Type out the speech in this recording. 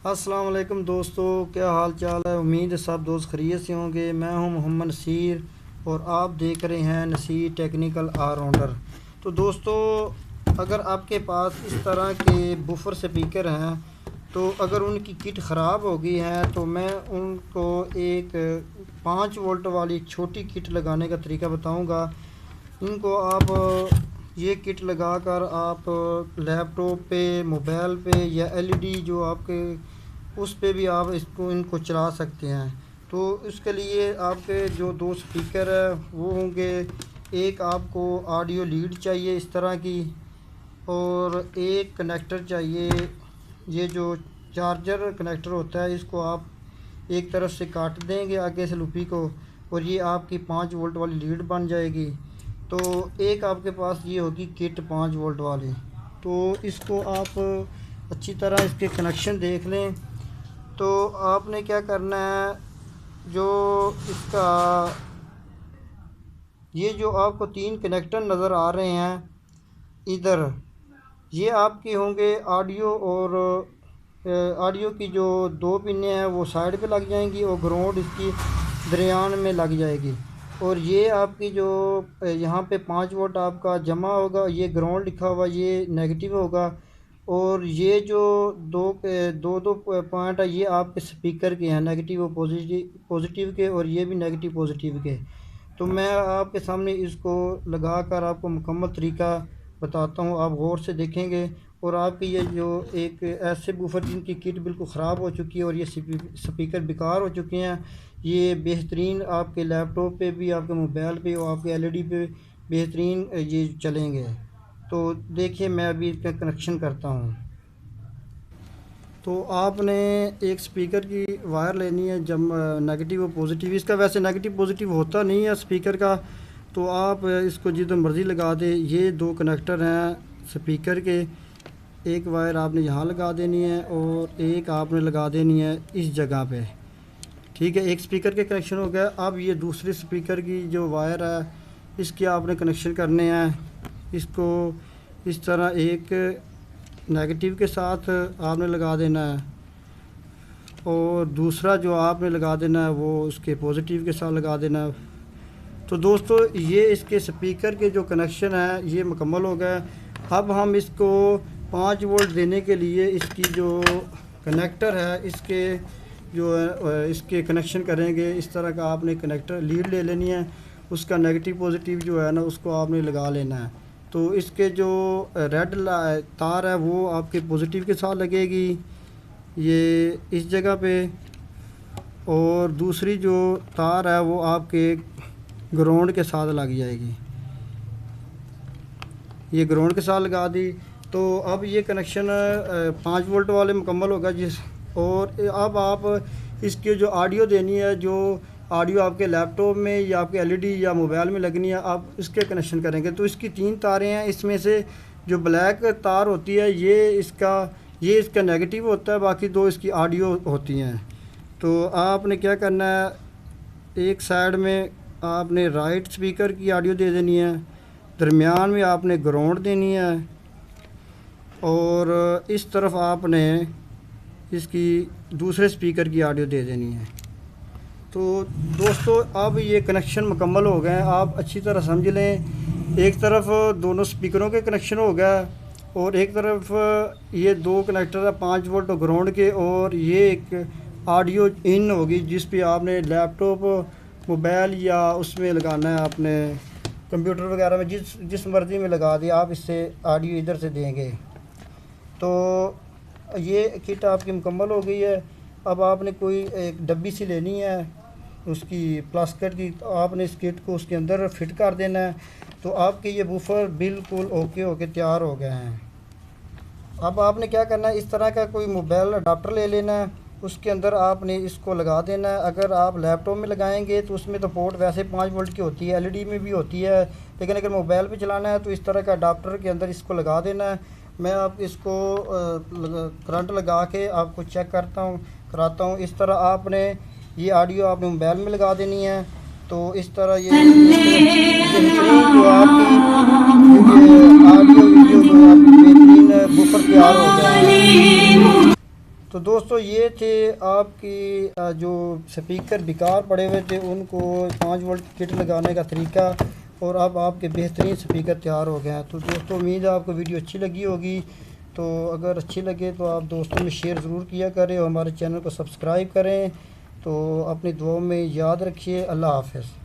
अस्सलाम वालेकुम दोस्तों, क्या हाल चाल है। उम्मीद है सब दोस्त खैरियत से होंगे। मैं हूं मोहम्मद नसीर और आप देख रहे हैं नसीर टेक्निकल ऑलराउंडर। तो दोस्तों, अगर आपके पास इस तरह के बुफर स्पीकर हैं तो अगर उनकी किट ख़राब हो गई है तो मैं उनको एक 5 वोल्ट वाली छोटी किट लगाने का तरीका बताऊंगा। इनको आप ये किट लगाकर आप लैपटॉप पे, मोबाइल पे या एलईडी जो आपके उस पे भी आप इनको चला सकते हैं। तो इसके लिए आपके जो दो स्पीकर है वो होंगे। एक आपको ऑडियो लीड चाहिए इस तरह की, और एक कनेक्टर चाहिए। ये जो चार्जर कनेक्टर होता है इसको आप एक तरफ से काट देंगे आगे से लूपी को, और ये आपकी 5 वोल्ट वाली लीड बन जाएगी। तो एक आपके पास ये होगी किट 5 वोल्ट वाली। तो इसको आप अच्छी तरह इसके कनेक्शन देख लें। तो आपने क्या करना है, जो इसका ये जो आपको 3 कनेक्टर नज़र आ रहे हैं इधर, ये आपके होंगे ऑडियो। और ऑडियो की जो 2 पिनें हैं वो साइड पे लग जाएंगी और ग्राउंड इसकी दरमियान में लग जाएगी। और ये आपकी जो यहाँ पे 5 वोल्ट आपका जमा होगा, ये ग्राउंड लिखा हुआ ये नेगेटिव होगा। और ये जो दो पॉइंट है ये आपके स्पीकर के हैं, नेगेटिव और पॉजिटिव के, और ये भी नेगेटिव पॉजिटिव के। तो मैं आपके सामने इसको लगा कर आपको मुकम्मल तरीका बताता हूँ, आप गौर से देखेंगे। और आपकी ये जो एक ऐसे बूफर जिनकी किट बिल्कुल ख़राब हो चुकी है और ये स्पीकर बेकार हो चुके हैं, ये बेहतरीन आपके लैपटॉप पे भी, आपके मोबाइल पे और आपके एलईडी पे बेहतरीन ये चलेंगे। तो देखिए, मैं अभी इसका कनेक्शन करता हूँ। तो आपने एक स्पीकर की वायर लेनी है, जब नेगेटिव और पॉजिटिव, इसका वैसे नेगेटिव पॉजिटिव होता नहीं है स्पीकर का, तो आप इसको जिधर मर्ज़ी लगा दे। ये 2 कनेक्टर हैं स्पीकर के, एक वायर आपने यहाँ लगा देनी है और एक आपने लगा देनी है इस जगह पे। ठीक है, एक स्पीकर के कनेक्शन हो गया। अब ये दूसरे स्पीकर की जो वायर है इसके आपने कनेक्शन करने हैं। इसको इस तरह एक नेगेटिव के साथ आपने लगा देना है और दूसरा जो आपने लगा देना है वो उसके पॉजिटिव के साथ लगा देना है। तो दोस्तों, ये इसके स्पीकर के जो कनेक्शन है ये मुकम्मल हो गया। अब हम इसको 5 वोल्ट देने के लिए इसकी जो कनेक्टर है इसके जो है इसके कनेक्शन करेंगे। इस तरह का आपने कनेक्टर लीड ले लेनी है, उसका नेगेटिव पॉजिटिव जो है ना उसको आपने लगा लेना है। तो इसके जो रेड तार है वो आपके पॉजिटिव के साथ लगेगी ये इस जगह पे, और दूसरी जो तार है वो आपके ग्राउंड के साथ लग जाएगी। ये ग्राउंड के साथ लगा दी। तो अब ये कनेक्शन 5 वोल्ट वाले मुकम्मल होगा जिस। और अब आप इसकी जो ऑडियो देनी है, जो ऑडियो आपके लैपटॉप में या आपके एलईडी या मोबाइल में लगनी है, आप इसके कनेक्शन करेंगे। तो इसकी 3 तारें हैं, इसमें से जो ब्लैक तार होती है ये इसका नेगेटिव होता है, बाकी 2 इसकी ऑडियो होती हैं। तो आपने क्या करना है, एक साइड में आपने राइट स्पीकर की ऑडियो दे देनी है, दरमियान में आपने ग्राउंड देनी है, और इस तरफ आपने इसकी दूसरे स्पीकर की ऑडियो दे देनी है। तो दोस्तों, अब ये कनेक्शन मुकम्मल हो गए हैं, आप अच्छी तरह समझ लें। एक तरफ दोनों स्पीकरों के कनेक्शन हो गया और एक तरफ ये 2 कनेक्टर है 5 वोल्ट ग्राउंड के, और ये एक ऑडियो इन होगी जिस पे आपने लैपटॉप, मोबाइल या उसमें लगाना है, आपने कंप्यूटर वगैरह में जिस मर्ज़ी में लगा दिया, आप इससे ऑडियो इधर से देंगे। तो ये किट आपकी मुकम्मल हो गई है। अब आपने कोई एक डब्बी सी लेनी है उसकी प्लास्टिक की, तो आपने इस किट को उसके अंदर फिट कर देना है। तो आपके ये बूफर बिल्कुल ओके होके तैयार हो गए हैं। अब आपने क्या करना है, इस तरह का कोई मोबाइल अडाप्टर ले लेना है, उसके अंदर आपने इसको लगा देना है। अगर आप लैपटॉप में लगाएंगे तो उसमें तो पोर्ट वैसे 5 वोल्ट की होती है, एलईडी में भी होती है, लेकिन अगर मोबाइल पे चलाना है तो इस तरह का अडाप्टर के अंदर इसको लगा देना है। मैं आप इसको करंट लगा के आपको चेक कराता हूँ। इस तरह आपने ये ऑडियो आपने मोबाइल में लगा देनी है। तो इस तरह ये बेहतरीन जो आपकी ऑडियो वीडियो जो आपकी बेहतरीन बुफर तैयार हो गया है। तो दोस्तों ये थे आपकी जो स्पीकर बेकार पड़े हुए थे उनको 5 वोल्ट की किट लगाने का तरीका, और अब आपके बेहतरीन स्पीकर तैयार हो गए हैं। तो दोस्तों उम्मीद है आपको वीडियो अच्छी लगी होगी। तो अगर अच्छी लगे तो आप दोस्तों में शेयर ज़रूर किया करें और हमारे चैनल को सब्सक्राइब करें। तो अपनी दुआओं में याद रखिए। अल्लाह हाफ़िज़।